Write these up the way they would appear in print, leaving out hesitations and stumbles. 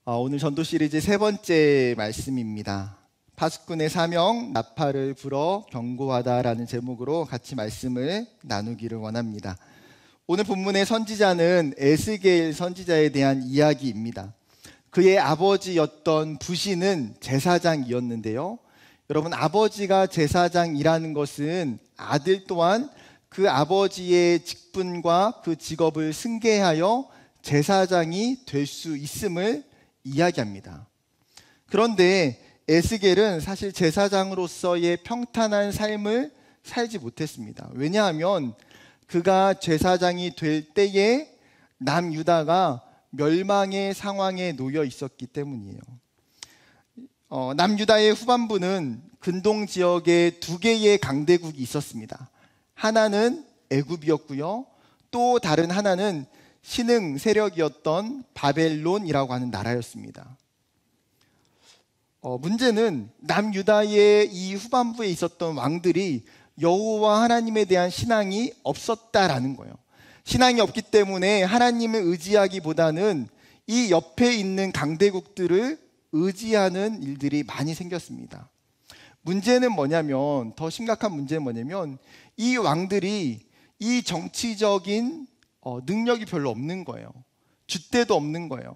오늘 전도 시리즈 세 번째 말씀입니다. 파수꾼의 사명, 나팔을 불어 경고하다라는 제목으로 같이 말씀을 나누기를 원합니다. 오늘 본문의 선지자는 에스겔 선지자에 대한 이야기입니다. 그의 아버지였던 부시는 제사장이었는데요. 여러분, 아버지가 제사장이라는 것은 아들 또한 그 아버지의 직분과 그 직업을 승계하여 제사장이 될 수 있음을 이야기합니다. 그런데 에스겔은 사실 제사장으로서의 평탄한 삶을 살지 못했습니다. 왜냐하면 그가 제사장이 될 때에 남유다가 멸망의 상황에 놓여 있었기 때문이에요. 남유다의 후반부는 근동 지역에 두 개의 강대국이 있었습니다. 하나는 애굽이었고요. 또 다른 하나는 신흥 세력이었던 바벨론이라고 하는 나라였습니다. 문제는 남유다의 이 후반부에 있었던 왕들이 여호와 하나님에 대한 신앙이 없었다라는 거예요. 신앙이 없기 때문에 하나님을 의지하기보다는 이 옆에 있는 강대국들을 의지하는 일들이 많이 생겼습니다. 문제는 뭐냐면, 더 심각한 문제는 뭐냐면 이 왕들이 이 정치적인 능력이 별로 없는 거예요. 줏대도 없는 거예요.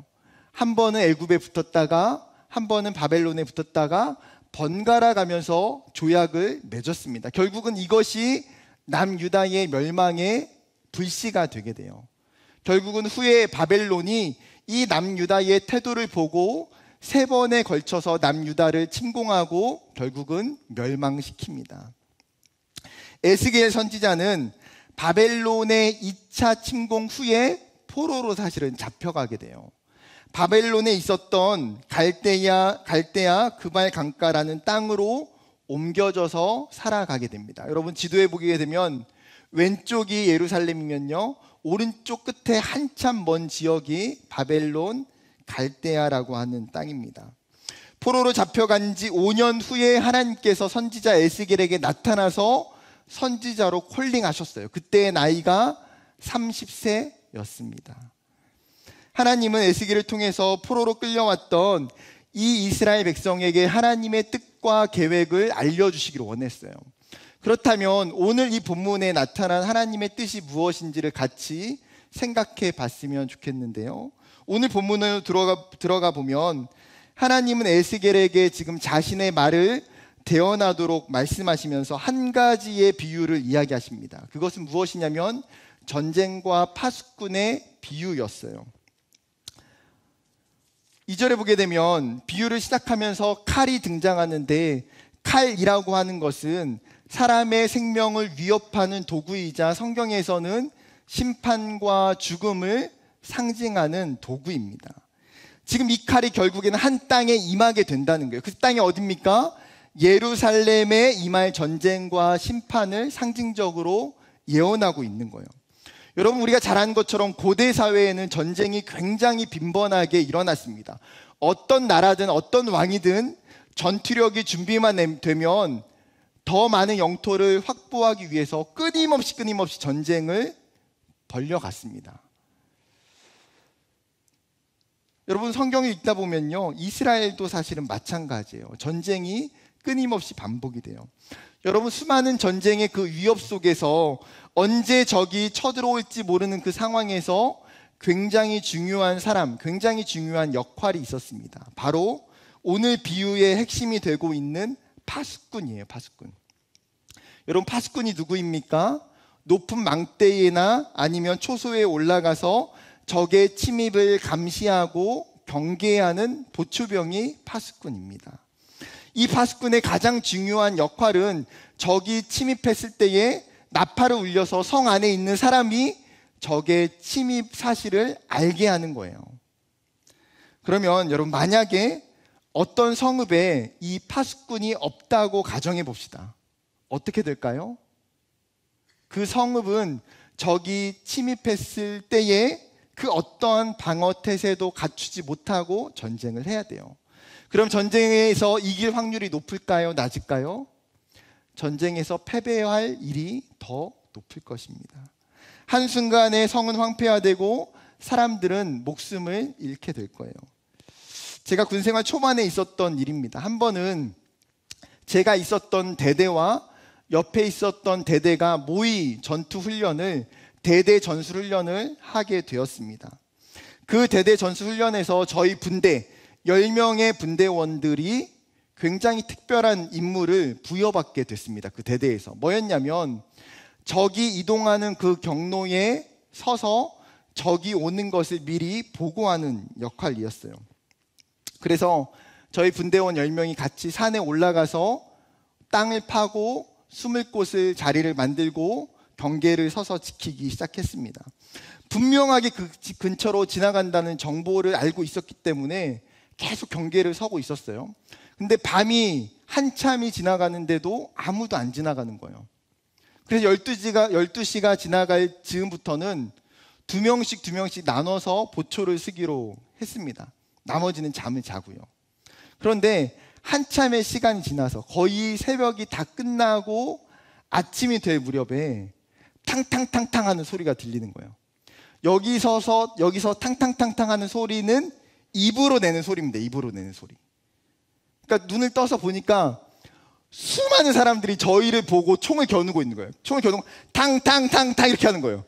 한 번은 애굽에 붙었다가 한 번은 바벨론에 붙었다가 번갈아 가면서 조약을 맺었습니다. 결국은 이것이 남유다의 멸망의 불씨가 되게 돼요. 결국은 후에 바벨론이 이 남유다의 태도를 보고 세 번에 걸쳐서 남유다를 침공하고 결국은 멸망시킵니다. 에스겔 선지자는 바벨론의 2차 침공 후에 포로로 사실은 잡혀가게 돼요. 바벨론에 있었던 갈대아 그발 강가라는 땅으로 옮겨져서 살아가게 됩니다. 여러분, 지도에 보게 되면 왼쪽이 예루살렘이면요, 오른쪽 끝에 한참 먼 지역이 바벨론 갈대아라고 하는 땅입니다. 포로로 잡혀간 지 5년 후에 하나님께서 선지자 에스겔에게 나타나서 선지자로 콜링하셨어요. 그때의 나이가 30세였습니다. 하나님은 에스겔을 통해서 포로로 끌려왔던 이 이스라엘 백성에게 하나님의 뜻과 계획을 알려주시기를 원했어요. 그렇다면 오늘 이 본문에 나타난 하나님의 뜻이 무엇인지를 같이 생각해 봤으면 좋겠는데요. 오늘 본문으로 들어가 보면 하나님은 에스겔에게 지금 자신의 말을 대언하도록 말씀하시면서 한 가지의 비유를 이야기하십니다. 그것은 무엇이냐면 전쟁과 파수꾼의 비유였어요. 2절에 보게 되면 비유를 시작하면서 칼이 등장하는데, 칼이라고 하는 것은 사람의 생명을 위협하는 도구이자 성경에서는 심판과 죽음을 상징하는 도구입니다. 지금 이 칼이 결국에는 한 땅에 임하게 된다는 거예요. 그 땅이 어디입니까? 예루살렘에 임할 전쟁과 심판을 상징적으로 예언하고 있는 거예요. 여러분, 우리가 잘 아는 것처럼 고대 사회에는 전쟁이 굉장히 빈번하게 일어났습니다. 어떤 나라든 어떤 왕이든 전투력이 준비만 되면 더 많은 영토를 확보하기 위해서 끊임없이 전쟁을 벌여갔습니다. 여러분, 성경을 읽다 보면요, 이스라엘도 사실은 마찬가지예요. 전쟁이 끊임없이 반복이 돼요. 여러분, 수많은 전쟁의 그 위협 속에서 언제 적이 쳐들어올지 모르는 그 상황에서 굉장히 중요한 사람, 굉장히 중요한 역할이 있었습니다. 바로 오늘 비유의 핵심이 되고 있는 파수꾼이에요. 파수꾼. 여러분, 파수꾼이 누구입니까? 높은 망대나 아니면 초소에 올라가서 적의 침입을 감시하고 경계하는 보초병이 파수꾼입니다. 이 파수꾼의 가장 중요한 역할은 적이 침입했을 때에 나팔을 울려서 성 안에 있는 사람이 적의 침입 사실을 알게 하는 거예요. 그러면 여러분, 만약에 어떤 성읍에 이 파수꾼이 없다고 가정해 봅시다. 어떻게 될까요? 그 성읍은 적이 침입했을 때에 그 어떠한 방어 태세도 갖추지 못하고 전쟁을 해야 돼요. 그럼 전쟁에서 이길 확률이 높을까요? 낮을까요? 전쟁에서 패배할 일이 더 높을 것입니다. 한순간에 성은 황폐화되고 사람들은 목숨을 잃게 될 거예요. 제가 군생활 초반에 있었던 일입니다. 한 번은 제가 있었던 대대와 옆에 있었던 대대가 모의 전투 훈련을, 대대 전술 훈련을 하게 되었습니다. 그 대대 전술 훈련에서 저희 분대 10명의 분대원들이 굉장히 특별한 임무를 부여받게 됐습니다. 그 대대에서 뭐였냐면, 적이 이동하는 그 경로에 서서 적이 오는 것을 미리 보고하는 역할이었어요. 그래서 저희 분대원 10명이 같이 산에 올라가서 땅을 파고 숨을 곳을, 자리를 만들고 경계를 서서 지키기 시작했습니다. 분명하게 그 근처로 지나간다는 정보를 알고 있었기 때문에 계속 경계를 서고 있었어요. 근데 밤이 한참이 지나가는데도 아무도 안 지나가는 거예요. 그래서 12시가 지나갈 즈음부터는 두 명씩 나눠서 보초를 쓰기로 했습니다. 나머지는 잠을 자고요. 그런데 한참의 시간이 지나서 거의 새벽이 다 끝나고 아침이 될 무렵에 탕탕탕탕 하는 소리가 들리는 거예요. 여기서 탕탕탕탕 하는 소리는 입으로 내는 소리입니다. 입으로 내는 소리. 그러니까 눈을 떠서 보니까 수많은 사람들이 저희를 보고 총을 겨누고 있는 거예요. 총을 겨누고 탕탕탕탕 이렇게 하는 거예요.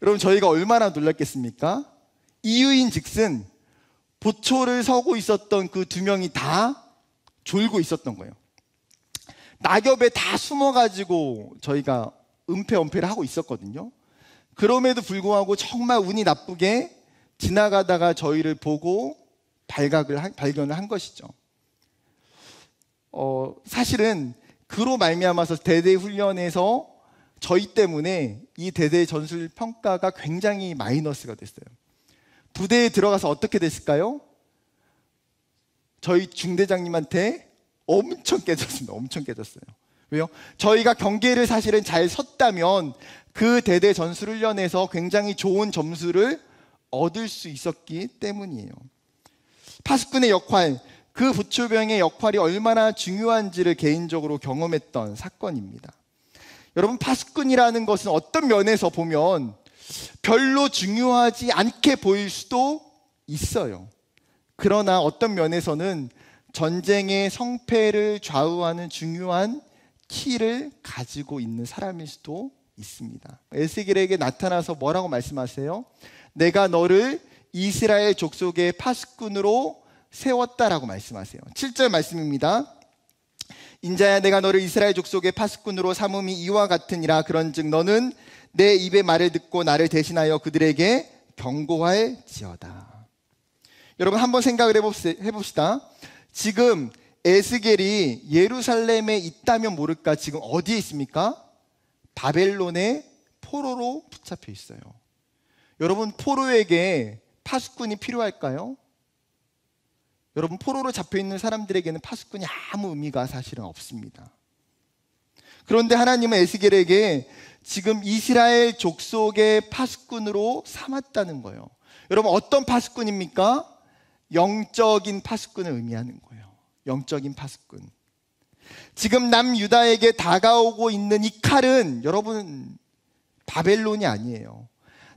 여러분, 저희가 얼마나 놀랐겠습니까? 이유인 즉슨 보초를 서고 있었던 그 두 명이 다 졸고 있었던 거예요. 낙엽에 다 숨어가지고 저희가 은폐 하고 있었거든요. 그럼에도 불구하고 정말 운이 나쁘게 지나가다가 저희를 보고 발견을 한 것이죠. 사실은 그로 말미암아서 대대 훈련에서 저희 때문에 이 대대 전술 평가가 굉장히 마이너스가 됐어요. 부대에 들어가서 어떻게 됐을까요? 저희 중대장님한테 엄청 깨졌습니다. 엄청 깨졌어요. 왜요? 저희가 경계를 사실은 잘 섰다면 그 대대 전술 훈련에서 굉장히 좋은 점수를 얻을 수 있었기 때문이에요. 파수꾼의 역할, 그 부초병의 역할이 얼마나 중요한지를 개인적으로 경험했던 사건입니다. 여러분, 파수꾼이라는 것은 어떤 면에서 보면 별로 중요하지 않게 보일 수도 있어요. 그러나 어떤 면에서는 전쟁의 성패를 좌우하는 중요한 키를 가지고 있는 사람일 수도 있습니다. 에스겔에게 나타나서 뭐라고 말씀하세요? 내가 너를 이스라엘 족속의 파수꾼으로 세웠다라고 말씀하세요. 7절 말씀입니다. 인자야, 내가 너를 이스라엘 족속의 파수꾼으로 삼음이 이와 같으니라. 그런즉 너는 내 입의 말을 듣고 나를 대신하여 그들에게 경고할지어다. 여러분, 한번 생각을 해봅시다. 지금 에스겔이 예루살렘에 있다면 모를까, 지금 어디에 있습니까? 바벨론의 포로로 붙잡혀 있어요. 여러분, 포로에게 파수꾼이 필요할까요? 여러분, 포로로 잡혀있는 사람들에게는 파수꾼이 아무 의미가 사실은 없습니다. 그런데 하나님은 에스겔에게 지금 이스라엘 족속의 파수꾼으로 삼았다는 거예요. 여러분, 어떤 파수꾼입니까? 영적인 파수꾼을 의미하는 거예요. 영적인 파수꾼. 지금 남유다에게 다가오고 있는 이 칼은 여러분, 바벨론이 아니에요.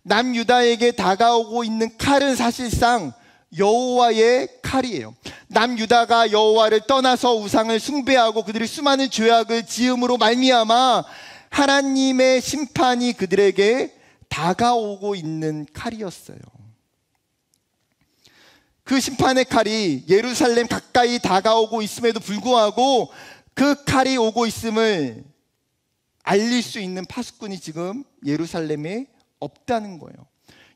남유다에게 다가오고 있는 칼은 사실상 여호와의 칼이에요. 남유다가 여호와를 떠나서 우상을 숭배하고 그들이 수많은 죄악을 지음으로 말미암아 하나님의 심판이 그들에게 다가오고 있는 칼이었어요. 그 심판의 칼이 예루살렘 가까이 다가오고 있음에도 불구하고 그 칼이 오고 있음을 알릴 수 있는 파수꾼이 지금 예루살렘에 없다는 거예요.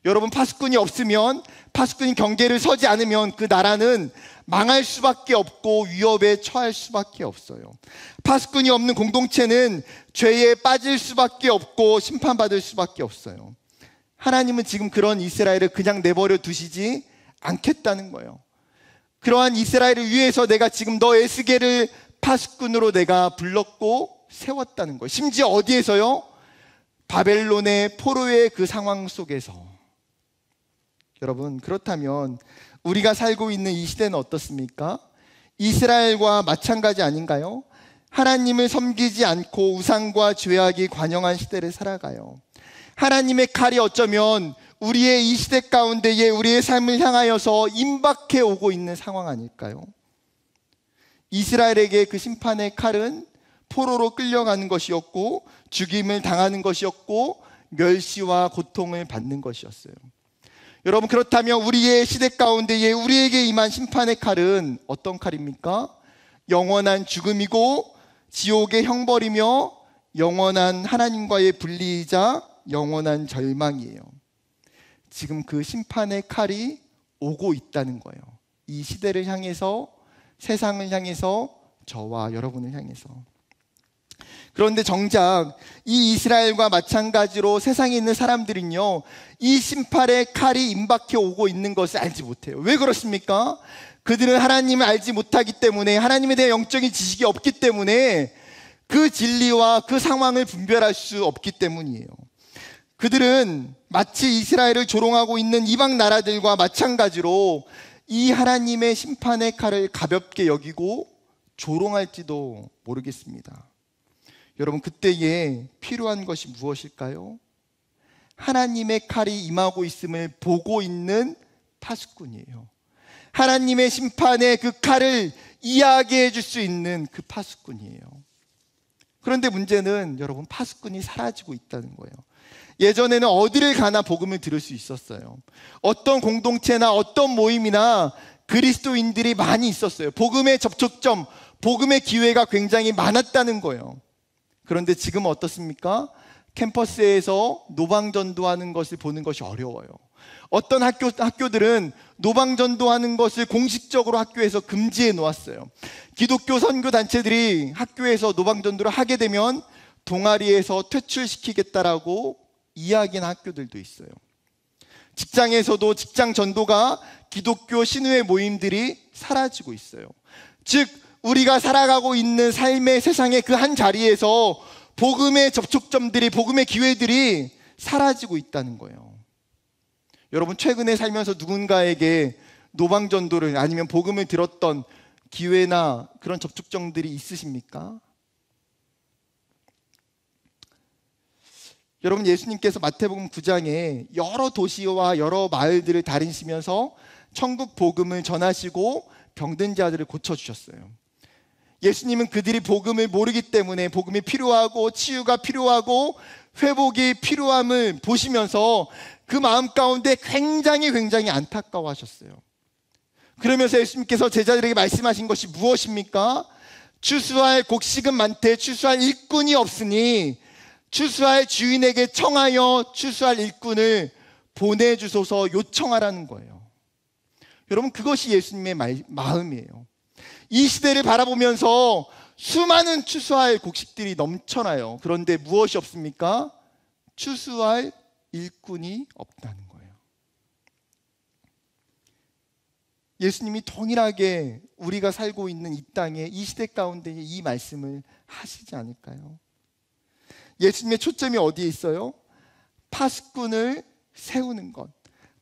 여러분, 파수꾼이 없으면, 파수꾼이 경계를 서지 않으면 그 나라는 망할 수밖에 없고 위협에 처할 수밖에 없어요. 파수꾼이 없는 공동체는 죄에 빠질 수밖에 없고 심판받을 수밖에 없어요. 하나님은 지금 그런 이스라엘을 그냥 내버려 두시지 않겠다는 거예요. 그러한 이스라엘을 위해서 내가 지금 너 에스겔을 파수꾼으로 내가 불렀고 세웠다는 거예요. 심지어 어디에서요? 바벨론의 포로의 그 상황 속에서. 여러분, 그렇다면 우리가 살고 있는 이 시대는 어떻습니까? 이스라엘과 마찬가지 아닌가요? 하나님을 섬기지 않고 우상과 죄악이 관영한 시대를 살아가요. 하나님의 칼이 어쩌면 우리의 이 시대 가운데에 우리의 삶을 향하여서 임박해 오고 있는 상황 아닐까요? 이스라엘에게 그 심판의 칼은 포로로 끌려가는 것이었고, 죽임을 당하는 것이었고, 멸시와 고통을 받는 것이었어요. 여러분, 그렇다면 우리의 시대 가운데에 우리에게 임한 심판의 칼은 어떤 칼입니까? 영원한 죽음이고 지옥의 형벌이며 영원한 하나님과의 분리이자 영원한 절망이에요. 지금 그 심판의 칼이 오고 있다는 거예요. 이 시대를 향해서, 세상을 향해서, 저와 여러분을 향해서. 그런데 정작 이 이스라엘과 마찬가지로 세상에 있는 사람들은요, 이 심판의 칼이 임박해 오고 있는 것을 알지 못해요. 왜 그렇습니까? 그들은 하나님을 알지 못하기 때문에, 하나님에 대한 영적인 지식이 없기 때문에 그 진리와 그 상황을 분별할 수 없기 때문이에요. 그들은 마치 이스라엘을 조롱하고 있는 이방 나라들과 마찬가지로 이 하나님의 심판의 칼을 가볍게 여기고 조롱할지도 모르겠습니다. 여러분, 그때에 필요한 것이 무엇일까요? 하나님의 칼이 임하고 있음을 보고 있는 파수꾼이에요. 하나님의 심판의 그 칼을 이야기해 줄 수 있는 그 파수꾼이에요. 그런데 문제는 여러분, 파수꾼이 사라지고 있다는 거예요. 예전에는 어디를 가나 복음을 들을 수 있었어요. 어떤 공동체나 어떤 모임이나 그리스도인들이 많이 있었어요. 복음의 접촉점, 복음의 기회가 굉장히 많았다는 거예요. 그런데 지금 어떻습니까? 캠퍼스에서 노방전도하는 것을 보는 것이 어려워요. 어떤 학교들은 노방전도하는 것을 공식적으로 학교에서 금지해 놓았어요. 기독교 선교단체들이 학교에서 노방전도를 하게 되면 동아리에서 퇴출시키겠다라고 이야기하는 학교들도 있어요. 직장에서도 직장 전도가 기독교 신우회 모임들이 사라지고 있어요. 즉, 우리가 살아가고 있는 삶의 세상의 그 한 자리에서 복음의 접촉점들이, 복음의 기회들이 사라지고 있다는 거예요. 여러분, 최근에 살면서 누군가에게 노방전도를 아니면 복음을 들었던 기회나 그런 접촉점들이 있으십니까? 여러분, 예수님께서 마태복음 9장에 여러 도시와 여러 마을들을 다니시면서 천국 복음을 전하시고 병든 자들을 고쳐주셨어요. 예수님은 그들이 복음을 모르기 때문에 복음이 필요하고 치유가 필요하고 회복이 필요함을 보시면서 그 마음 가운데 굉장히 안타까워하셨어요. 그러면서 예수님께서 제자들에게 말씀하신 것이 무엇입니까? 추수할 곡식은 많되 추수할 일꾼이 없으니 추수할 주인에게 청하여 추수할 일꾼을 보내주소서 요청하라는 거예요. 여러분, 그것이 예수님의 마음이에요. 이 시대를 바라보면서 수많은 추수할 곡식들이 넘쳐나요. 그런데 무엇이 없습니까? 추수할 일꾼이 없다는 거예요. 예수님이 동일하게 우리가 살고 있는 이 땅에, 이 시대 가운데 이 말씀을 하시지 않을까요? 예수님의 초점이 어디에 있어요? 파수꾼을 세우는 것,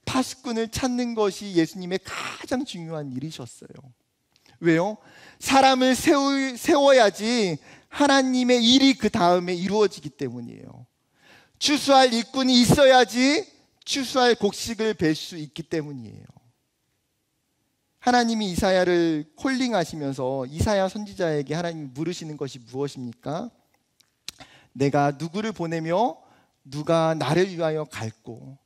파수꾼을 찾는 것이 예수님의 가장 중요한 일이셨어요. 왜요? 사람을 세워야지 하나님의 일이 그 다음에 이루어지기 때문이에요. 추수할 일꾼이 있어야지 추수할 곡식을 뵐 수 있기 때문이에요. 하나님이 이사야를 콜링하시면서 이사야 선지자에게 하나님이 물으시는 것이 무엇입니까? 내가 누구를 보내며 누가 나를 위하여 갈꼬?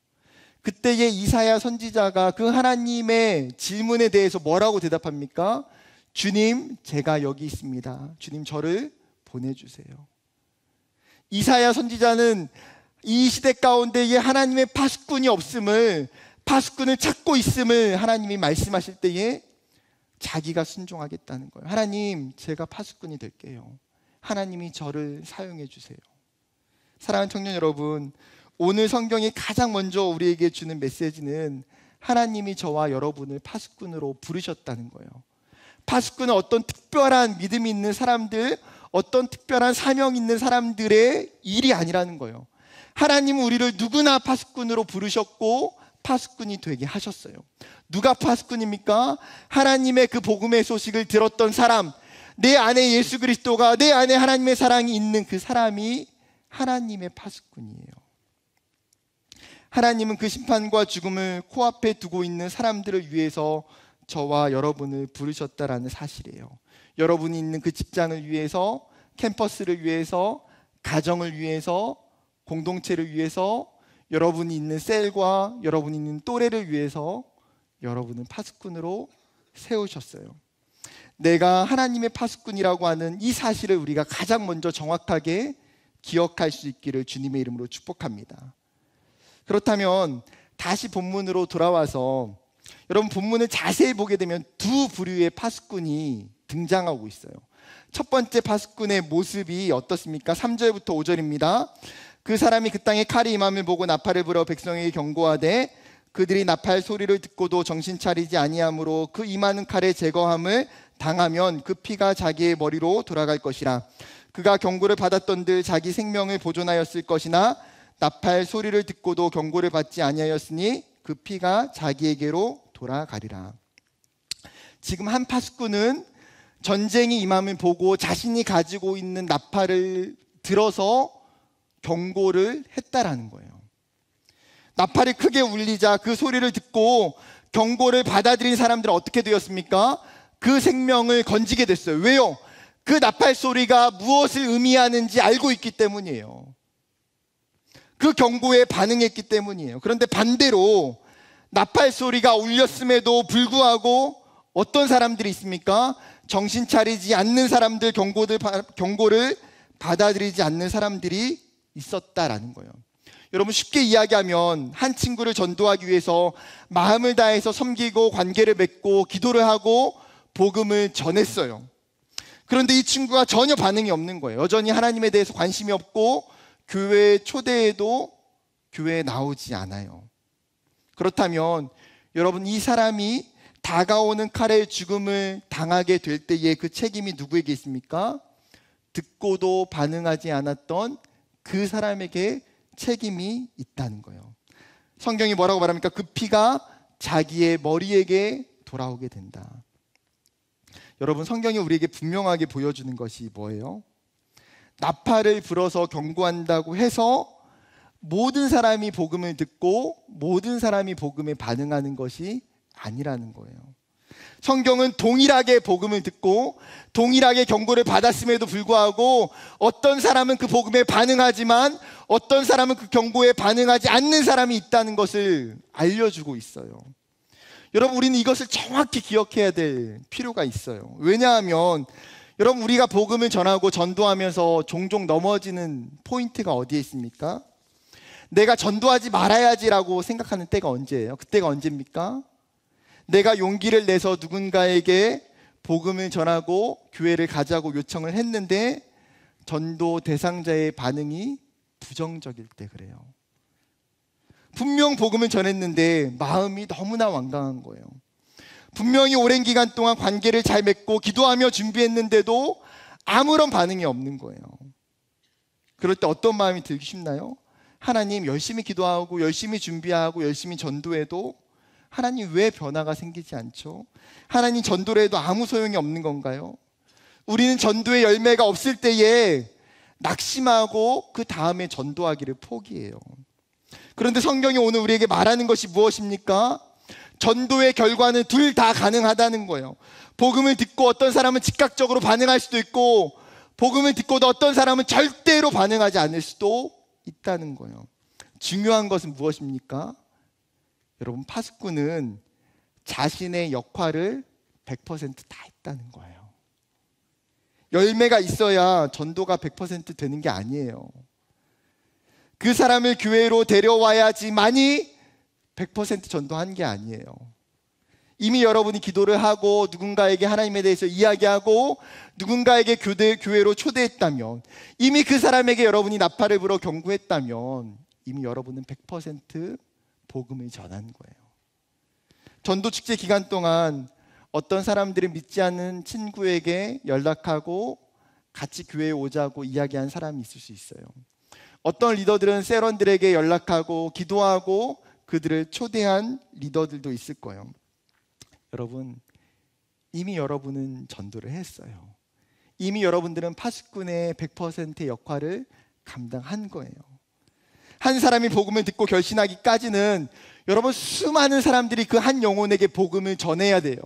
그때의 이사야 선지자가 그 하나님의 질문에 대해서 뭐라고 대답합니까? 주님, 제가 여기 있습니다. 주님, 저를 보내주세요. 이사야 선지자는 이 시대 가운데에 하나님의 파수꾼이 없음을, 파수꾼을 찾고 있음을 하나님이 말씀하실 때에 자기가 순종하겠다는 거예요. 하나님, 제가 파수꾼이 될게요. 하나님이 저를 사용해 주세요. 사랑하는 청년 여러분, 오늘 성경이 가장 먼저 우리에게 주는 메시지는 하나님이 저와 여러분을 파수꾼으로 부르셨다는 거예요. 파수꾼은 어떤 특별한 믿음이 있는 사람들, 어떤 특별한 사명 있는 사람들의 일이 아니라는 거예요. 하나님은 우리를 누구나 파수꾼으로 부르셨고 파수꾼이 되게 하셨어요. 누가 파수꾼입니까? 하나님의 그 복음의 소식을 들었던 사람, 내 안에 예수 그리스도가, 내 안에 하나님의 사랑이 있는 그 사람이 하나님의 파수꾼이에요. 하나님은 그 심판과 죽음을 코앞에 두고 있는 사람들을 위해서 저와 여러분을 부르셨다라는 사실이에요. 여러분이 있는 그 직장을 위해서, 캠퍼스를 위해서, 가정을 위해서, 공동체를 위해서, 여러분이 있는 셀과 여러분이 있는 또래를 위해서 여러분은 파수꾼으로 세우셨어요. 내가 하나님의 파수꾼이라고 하는 이 사실을 우리가 가장 먼저 정확하게 기억할 수 있기를 주님의 이름으로 축복합니다. 그렇다면 다시 본문으로 돌아와서 여러분, 본문을 자세히 보게 되면 두 부류의 파수꾼이 등장하고 있어요. 첫 번째 파수꾼의 모습이 어떻습니까? 3절부터 5절입니다. 그 사람이 그 땅에 칼이 임함을 보고 나팔을 불어 백성에게 경고하되 그들이 나팔 소리를 듣고도 정신 차리지 아니하므로 그 임하는 칼의 제거함을 당하면 그 피가 자기의 머리로 돌아갈 것이라. 그가 경고를 받았던들 자기 생명을 보존하였을 것이나 나팔 소리를 듣고도 경고를 받지 아니하였으니 그 피가 자기에게로 돌아가리라. 지금 한 파수꾼은 전쟁이 임함을 보고 자신이 가지고 있는 나팔을 들어서 경고를 했다라는 거예요. 나팔이 크게 울리자 그 소리를 듣고 경고를 받아들인 사람들은 어떻게 되었습니까? 그 생명을 건지게 됐어요. 왜요? 그 나팔 소리가 무엇을 의미하는지 알고 있기 때문이에요. 그 경고에 반응했기 때문이에요. 그런데 반대로 나팔 소리가 울렸음에도 불구하고 어떤 사람들이 있습니까? 정신 차리지 않는 사람들, 경고를 받아들이지 않는 사람들이 있었다라는 거예요. 여러분, 쉽게 이야기하면 한 친구를 전도하기 위해서 마음을 다해서 섬기고 관계를 맺고 기도를 하고 복음을 전했어요. 그런데 이 친구가 전혀 반응이 없는 거예요. 여전히 하나님에 대해서 관심이 없고 교회 초대에도 교회에 나오지 않아요. 그렇다면 여러분, 이 사람이 다가오는 칼의 죽음을 당하게 될 때의 그 책임이 누구에게 있습니까? 듣고도 반응하지 않았던 그 사람에게 책임이 있다는 거예요. 성경이 뭐라고 말합니까? 그 피가 자기의 머리에게 돌아오게 된다. 여러분, 성경이 우리에게 분명하게 보여주는 것이 뭐예요? 나팔을 불어서 경고한다고 해서 모든 사람이 복음을 듣고 모든 사람이 복음에 반응하는 것이 아니라는 거예요. 성경은 동일하게 복음을 듣고 동일하게 경고를 받았음에도 불구하고 어떤 사람은 그 복음에 반응하지만 어떤 사람은 그 경고에 반응하지 않는 사람이 있다는 것을 알려주고 있어요. 여러분, 우리는 이것을 정확히 기억해야 될 필요가 있어요. 왜냐하면 여러분, 우리가 복음을 전하고 전도하면서 종종 넘어지는 포인트가 어디에 있습니까? 내가 전도하지 말아야지라고 생각하는 때가 언제예요? 그때가 언제입니까? 내가 용기를 내서 누군가에게 복음을 전하고 교회를 가자고 요청을 했는데 전도 대상자의 반응이 부정적일 때 그래요. 분명 복음을 전했는데 마음이 너무나 완강한 거예요. 분명히 오랜 기간 동안 관계를 잘 맺고 기도하며 준비했는데도 아무런 반응이 없는 거예요. 그럴 때 어떤 마음이 들기 쉽나요? 하나님, 열심히 기도하고 열심히 준비하고 열심히 전도해도 하나님 왜 변화가 생기지 않죠? 하나님, 전도를 해도 아무 소용이 없는 건가요? 우리는 전도의 열매가 없을 때에 낙심하고 그 다음에 전도하기를 포기해요. 그런데 성경이 오늘 우리에게 말하는 것이 무엇입니까? 전도의 결과는 둘 다 가능하다는 거예요. 복음을 듣고 어떤 사람은 즉각적으로 반응할 수도 있고 복음을 듣고도 어떤 사람은 절대로 반응하지 않을 수도 있다는 거예요. 중요한 것은 무엇입니까? 여러분, 파수꾼은 자신의 역할을 100%다 했다는 거예요. 열매가 있어야 전도가 100% 되는 게 아니에요. 그 사람을 교회로 데려와야지만이 100% 전도한 게 아니에요. 이미 여러분이 기도를 하고 누군가에게 하나님에 대해서 이야기하고 누군가에게 교회로 초대했다면, 이미 그 사람에게 여러분이 나팔을 불어 경고했다면 이미 여러분은 100% 복음을 전한 거예요. 전도 축제 기간 동안 어떤 사람들은 믿지 않는 친구에게 연락하고 같이 교회에 오자고 이야기한 사람이 있을 수 있어요. 어떤 리더들은 세런들에게 연락하고 기도하고 그들을 초대한 리더들도 있을 거예요. 여러분, 이미 여러분은 전도를 했어요. 이미 여러분들은 파수꾼의 100%의 역할을 감당한 거예요. 한 사람이 복음을 듣고 결신하기까지는 여러분 수많은 사람들이 그 한 영혼에게 복음을 전해야 돼요.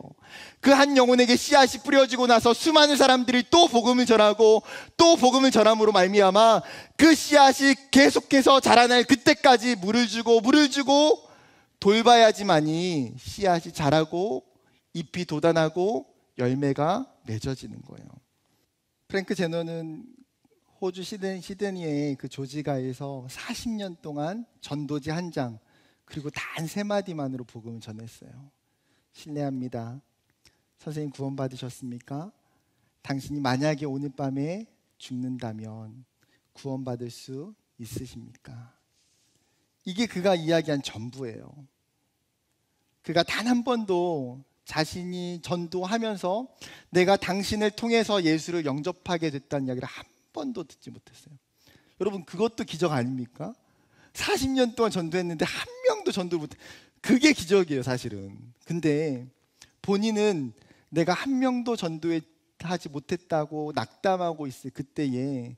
그 한 영혼에게 씨앗이 뿌려지고 나서 수많은 사람들이 또 복음을 전하고 또 복음을 전함으로 말미암아 그 씨앗이 계속해서 자라날 그때까지 물을 주고 돌봐야지만이 씨앗이 자라고 잎이 돋아나고 열매가 맺어지는 거예요. 프랭크 제너는 호주 시드니의 그 조지가에서 40년 동안 전도지 한 장 그리고 단 3마디만으로 복음을 전했어요. 실례합니다. 선생님 구원받으셨습니까? 당신이 만약에 오늘 밤에 죽는다면 구원받을 수 있으십니까? 이게 그가 이야기한 전부예요. 그가 단 한 번도 자신이 전도하면서 내가 당신을 통해서 예수를 영접하게 됐다는 이야기를 한 번도 듣지 못했어요. 여러분 그것도 기적 아닙니까? 40년 동안 전도했는데 한 명도 전도를 못해. 그게 기적이에요 사실은. 근데 본인은 내가 한 명도 전도하지 못했다고 낙담하고 있을 그때에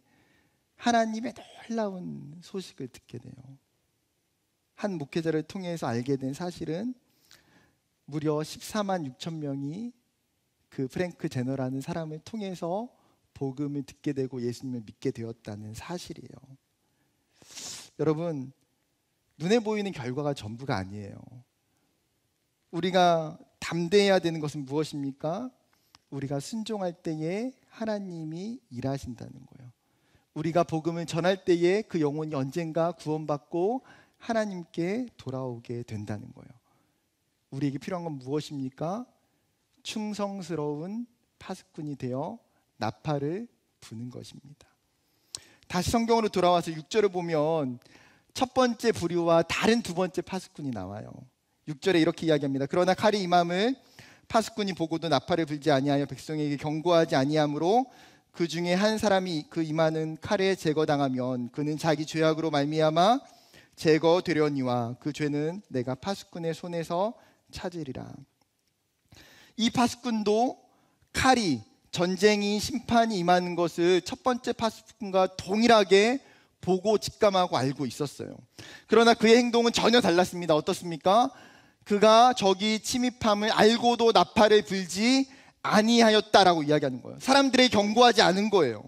하나님의 놀라운 소식을 듣게 돼요. 한 목회자를 통해서 알게 된 사실은 무려 14만 6천 명이 그 프랭크 제너라는 사람을 통해서 복음을 듣게 되고 예수님을 믿게 되었다는 사실이에요. 여러분 눈에 보이는 결과가 전부가 아니에요. 우리가 담대해야 되는 것은 무엇입니까? 우리가 순종할 때에 하나님이 일하신다는 거예요. 우리가 복음을 전할 때에 그 영혼이 언젠가 구원받고 하나님께 돌아오게 된다는 거예요. 우리에게 필요한 건 무엇입니까? 충성스러운 파수꾼이 되어 나팔을 부는 것입니다. 다시 성경으로 돌아와서 6절을 보면 첫 번째 부류와 다른 두 번째 파수꾼이 나와요. 6절에 이렇게 이야기합니다. 그러나 칼이 임함을 파수꾼이 보고도 나팔을 불지 아니하여 백성에게 경고하지 아니하므로 그 중에 한 사람이 그 임하는 칼에 제거당하면 그는 자기 죄악으로 말미암아 제거되려니와 그 죄는 내가 파수꾼의 손에서 찾으리라. 이 파수꾼도 칼이 전쟁이 심판이 임하는 것을 첫 번째 파수꾼과 동일하게 보고 직감하고 알고 있었어요. 그러나 그의 행동은 전혀 달랐습니다. 어떻습니까? 그가 적이 침입함을 알고도 나팔을 불지 아니하였다라고 이야기하는 거예요. 사람들에게 경고하지 않은 거예요.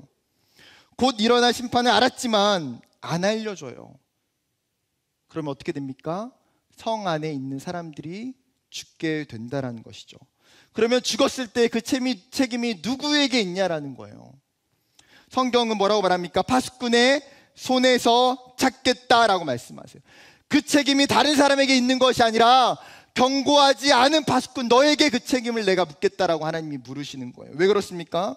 곧 일어날 심판을 알았지만 안 알려줘요. 그러면 어떻게 됩니까? 성 안에 있는 사람들이 죽게 된다라는 것이죠. 그러면 죽었을 때 그 책임이 누구에게 있냐라는 거예요. 성경은 뭐라고 말합니까? 파수꾼의 손에서 찾겠다라고 말씀하세요. 그 책임이 다른 사람에게 있는 것이 아니라 경고하지 않은 파수꾼 너에게 그 책임을 내가 묻겠다라고 하나님이 물으시는 거예요. 왜 그렇습니까?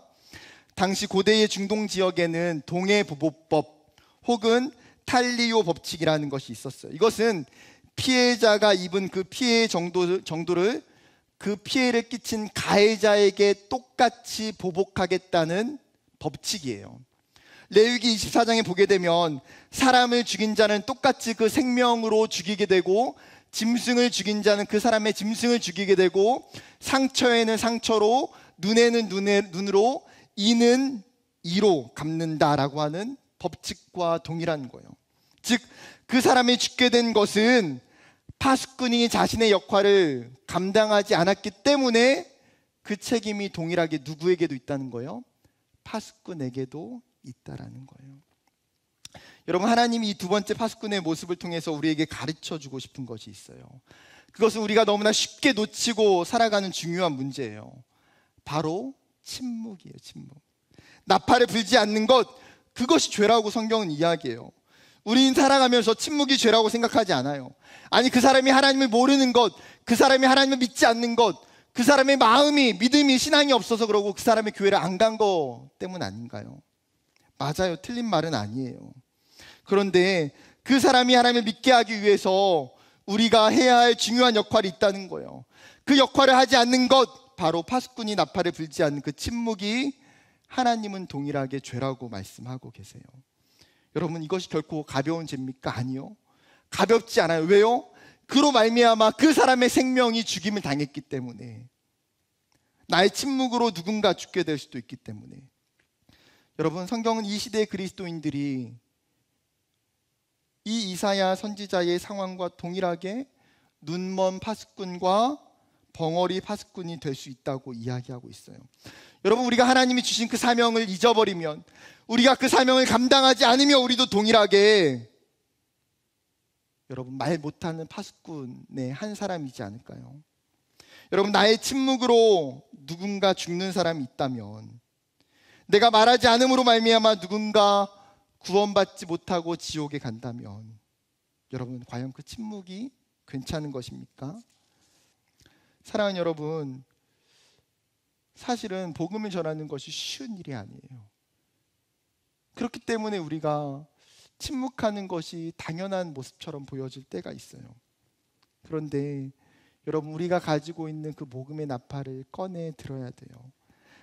당시 고대의 중동 지역에는 동해보복법 혹은 탈리오 법칙이라는 것이 있었어요. 이것은 피해자가 입은 그 피해 정도를 그 피해를 끼친 가해자에게 똑같이 보복하겠다는 법칙이에요. 레위기 24장에 보게 되면 사람을 죽인 자는 똑같이 그 생명으로 죽이게 되고 짐승을 죽인 자는 그 사람의 짐승을 죽이게 되고 상처에는 상처로 눈에는 눈으로 이는 이로 갚는다라고 하는 법칙과 동일한 거예요. 즉 그 사람이 죽게 된 것은 파수꾼이 자신의 역할을 감당하지 않았기 때문에 그 책임이 동일하게 누구에게도 있다는 거예요? 파수꾼에게도 있다라는 거예요. 여러분 하나님이 이 두 번째 파수꾼의 모습을 통해서 우리에게 가르쳐주고 싶은 것이 있어요. 그것은 우리가 너무나 쉽게 놓치고 살아가는 중요한 문제예요. 바로 침묵이에요. 침묵. 나팔을 불지 않는 것, 그것이 죄라고 성경은 이야기해요. 우리는 살아가면서 침묵이 죄라고 생각하지 않아요. 아니 그 사람이 하나님을 모르는 것, 그 사람이 하나님을 믿지 않는 것, 그 사람의 마음이 믿음이 신앙이 없어서 그러고 그 사람의 교회를 안 간 거 때문 아닌가요? 맞아요. 틀린 말은 아니에요. 그런데 그 사람이 하나님을 믿게 하기 위해서 우리가 해야 할 중요한 역할이 있다는 거예요. 그 역할을 하지 않는 것, 바로 파수꾼이 나팔을 불지 않는 그 침묵이 하나님은 동일하게 죄라고 말씀하고 계세요. 여러분 이것이 결코 가벼운 죄입니까? 아니요. 가볍지 않아요. 왜요? 그로 말미암아 그 사람의 생명이 죽임을 당했기 때문에, 나의 침묵으로 누군가 죽게 될 수도 있기 때문에. 여러분 성경은 이 시대의 그리스도인들이 이 이사야 선지자의 상황과 동일하게 눈먼 파수꾼과 벙어리 파수꾼이 될 수 있다고 이야기하고 있어요. 여러분, 우리가 하나님이 주신 그 사명을 잊어버리면, 우리가 그 사명을 감당하지 않으면 우리도 동일하게 여러분 말 못하는 파수꾼의 한 사람이지 않을까요? 여러분, 나의 침묵으로 누군가 죽는 사람이 있다면, 내가 말하지 않음으로 말미암아 누군가 구원받지 못하고 지옥에 간다면, 여러분 과연 그 침묵이 괜찮은 것입니까? 사랑하는 여러분, 사실은 복음을 전하는 것이 쉬운 일이 아니에요. 그렇기 때문에 우리가 침묵하는 것이 당연한 모습처럼 보여질 때가 있어요. 그런데 여러분, 우리가 가지고 있는 그 복음의 나팔을 꺼내 들어야 돼요.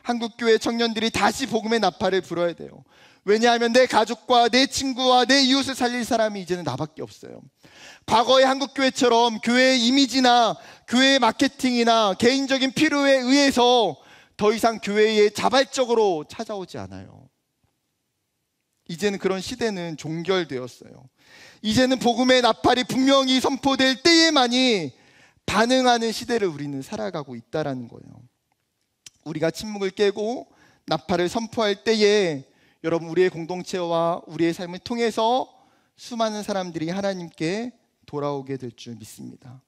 한국교회 청년들이 다시 복음의 나팔을 불어야 돼요. 왜냐하면 내 가족과 내 친구와 내 이웃을 살릴 사람이 이제는 나밖에 없어요. 과거의 한국교회처럼 교회의 이미지나 교회의 마케팅이나 개인적인 필요에 의해서 더 이상 교회에 자발적으로 찾아오지 않아요. 이제는 그런 시대는 종결되었어요. 이제는 복음의 나팔이 분명히 선포될 때에만이 반응하는 시대를 우리는 살아가고 있다는 거예요. 우리가 침묵을 깨고 나팔을 선포할 때에 여러분, 우리의 공동체와 우리의 삶을 통해서 수많은 사람들이 하나님께 돌아오게 될 줄 믿습니다.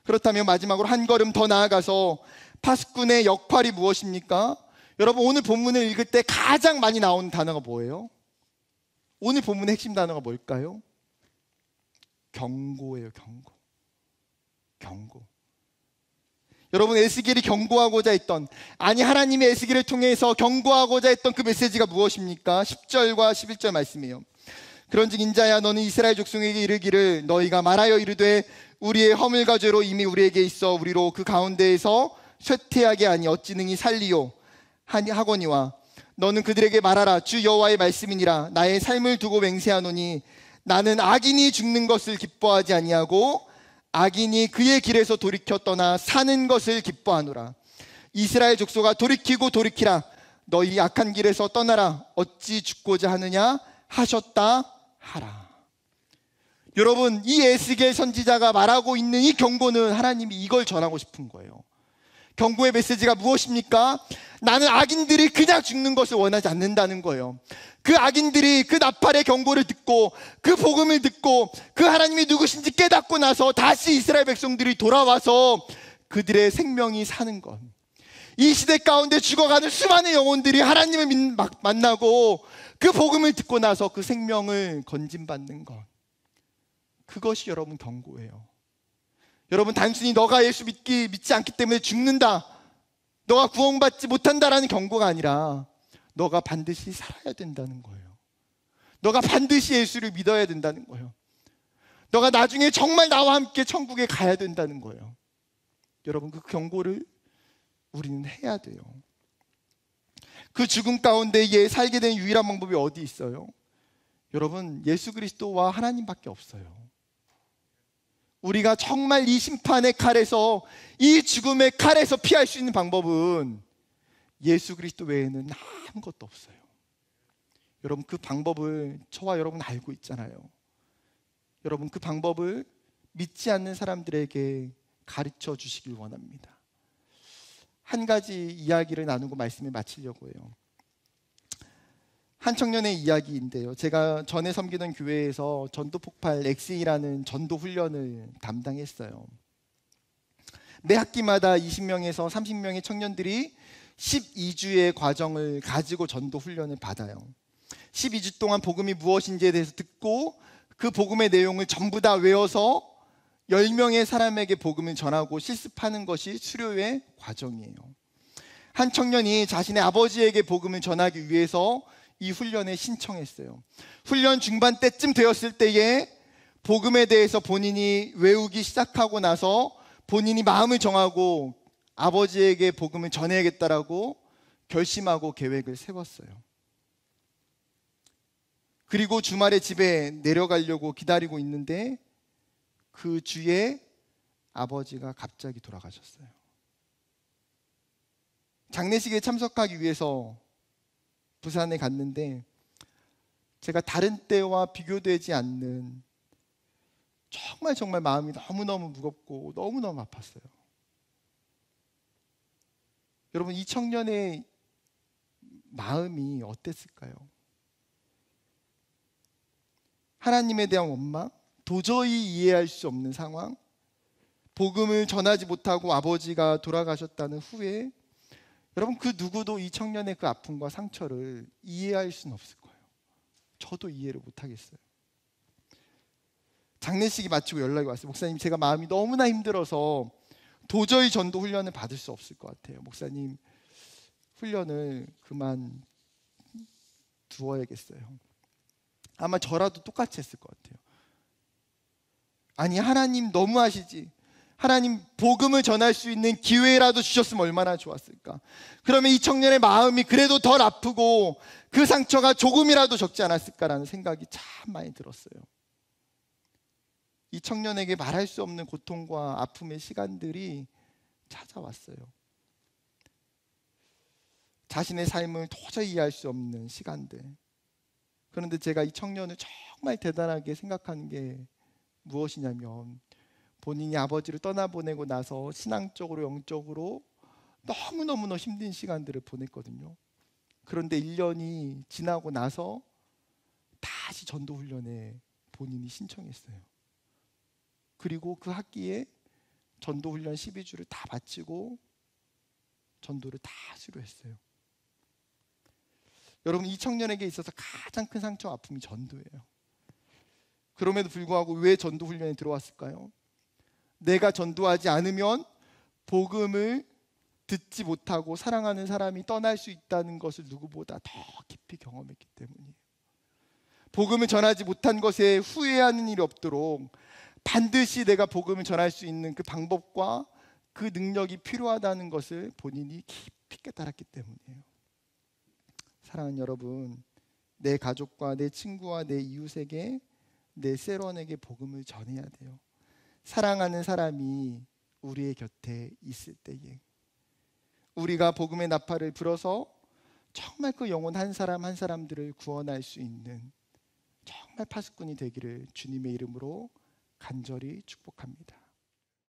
그렇다면 마지막으로 한 걸음 더 나아가서 파수꾼의 역할이 무엇입니까? 여러분, 오늘 본문을 읽을 때 가장 많이 나오는 단어가 뭐예요? 오늘 본문의 핵심 단어가 뭘까요? 경고예요. 경고. 여러분, 에스겔이 경고하고자 했던, 아니 하나님의 에스겔을 통해서 경고하고자 했던 그 메시지가 무엇입니까? 10절과 11절 말씀이에요. 그런즉 인자야, 너는 이스라엘 족속에게 이르기를, 너희가 말하여 이르되 우리의 허물과 죄로 이미 우리에게 있어 우리로 그 가운데에서 쇠퇴하게 하니 어찌 능히 살리요 하거니와, 너는 그들에게 말하라. 주 여호와의 말씀이니라. 나의 삶을 두고 맹세하노니 나는 악인이 죽는 것을 기뻐하지 아니하고 악인이 그의 길에서 돌이켜 떠나 사는 것을 기뻐하노라. 이스라엘 족속아, 돌이키고 돌이키라. 너희 악한 길에서 떠나라. 어찌 죽고자 하느냐 하셨다 하라. 여러분, 이 에스겔 선지자가 말하고 있는 이 경고는 하나님이 이걸 전하고 싶은 거예요. 경고의 메시지가 무엇입니까? 나는 악인들이 그냥 죽는 것을 원하지 않는다는 거예요. 그 악인들이 그 나팔의 경고를 듣고 그 복음을 듣고 그 하나님이 누구신지 깨닫고 나서 다시 이스라엘 백성들이 돌아와서 그들의 생명이 사는 것, 이 시대 가운데 죽어가는 수많은 영혼들이 하나님을 만나고 그 복음을 듣고 나서 그 생명을 건진받는 것, 그것이 여러분 경고예요. 여러분, 단순히 너가 예수 믿지 않기 때문에 죽는다, 너가 구원받지 못한다라는 경고가 아니라 너가 반드시 살아야 된다는 거예요. 너가 반드시 예수를 믿어야 된다는 거예요. 너가 나중에 정말 나와 함께 천국에 가야 된다는 거예요. 여러분, 그 경고를 우리는 해야 돼요. 그 죽음 가운데에 살게 된 유일한 방법이 어디 있어요? 여러분, 예수 그리스도와 하나님밖에 없어요. 우리가 정말 이 심판의 칼에서, 이 죽음의 칼에서 피할 수 있는 방법은 예수 그리스도 외에는 아무것도 없어요. 여러분, 그 방법을 저와 여러분 알고 있잖아요. 여러분, 그 방법을 믿지 않는 사람들에게 가르쳐 주시길 원합니다. 한 가지 이야기를 나누고 말씀을 마치려고 해요. 한 청년의 이야기인데요, 제가 전에 섬기던 교회에서 전도폭발 엑스이라는 전도 훈련을 담당했어요. 매 학기마다 20명에서 30명의 청년들이 12주의 과정을 가지고 전도 훈련을 받아요. 12주 동안 복음이 무엇인지에 대해서 듣고 그 복음의 내용을 전부 다 외워서 10명의 사람에게 복음을 전하고 실습하는 것이 수료의 과정이에요. 한 청년이 자신의 아버지에게 복음을 전하기 위해서 이 훈련에 신청했어요. 훈련 중반 때쯤 되었을 때에 복음에 대해서 본인이 외우기 시작하고 나서 본인이 마음을 정하고 아버지에게 복음을 전해야겠다라고 결심하고 계획을 세웠어요. 그리고 주말에 집에 내려가려고 기다리고 있는데 그 주에 아버지가 갑자기 돌아가셨어요. 장례식에 참석하기 위해서 부산에 갔는데 제가 다른 때와 비교되지 않는 정말 마음이 너무너무 무겁고 너무너무 아팠어요. 여러분, 이 청년의 마음이 어땠을까요? 하나님에 대한 원망, 도저히 이해할 수 없는 상황, 복음을 전하지 못하고 아버지가 돌아가셨다는 후회. 여러분, 그 누구도 이 청년의 그 아픔과 상처를 이해할 수는 없을 거예요. 저도 이해를 못하겠어요. 장례식이 마치고 연락이 왔어요. 목사님, 제가 마음이 너무나 힘들어서 도저히 전도 훈련을 받을 수 없을 것 같아요. 목사님, 훈련을 그만 두어야겠어요. 아마 저라도 똑같이 했을 것 같아요. 아니, 하나님 너무하시지. 하나님, 복음을 전할 수 있는 기회라도 주셨으면 얼마나 좋았을까. 그러면 이 청년의 마음이 그래도 덜 아프고 그 상처가 조금이라도 적지 않았을까라는 생각이 참 많이 들었어요. 이 청년에게 말할 수 없는 고통과 아픔의 시간들이 찾아왔어요. 자신의 삶을 도저히 이해할 수 없는 시간들. 그런데 제가 이 청년을 정말 대단하게 생각하는 게 무엇이냐면, 본인이 아버지를 떠나보내고 나서 신앙적으로 영적으로 너무너무 힘든 시간들을 보냈거든요. 그런데 1년이 지나고 나서 다시 전도훈련에 본인이 신청했어요. 그리고 그 학기에 전도훈련 12주를 다 마치고 전도를 다 수료했어요. 여러분, 이 청년에게 있어서 가장 큰 상처와 아픔이 전도예요. 그럼에도 불구하고 왜 전도훈련에 들어왔을까요? 내가 전도하지 않으면 복음을 듣지 못하고 사랑하는 사람이 떠날 수 있다는 것을 누구보다 더 깊이 경험했기 때문이에요. 복음을 전하지 못한 것에 후회하는 일이 없도록 반드시 내가 복음을 전할 수 있는 그 방법과 그 능력이 필요하다는 것을 본인이 깊이 깨달았기 때문이에요. 사랑하는 여러분, 내 가족과 내 친구와 내 이웃에게, 내 세론에게 복음을 전해야 돼요. 사랑하는 사람이 우리의 곁에 있을 때에 우리가 복음의 나팔을 불어서 정말 그 영혼 한 사람 한 사람들을 구원할 수 있는 정말 파수꾼이 되기를 주님의 이름으로 간절히 축복합니다.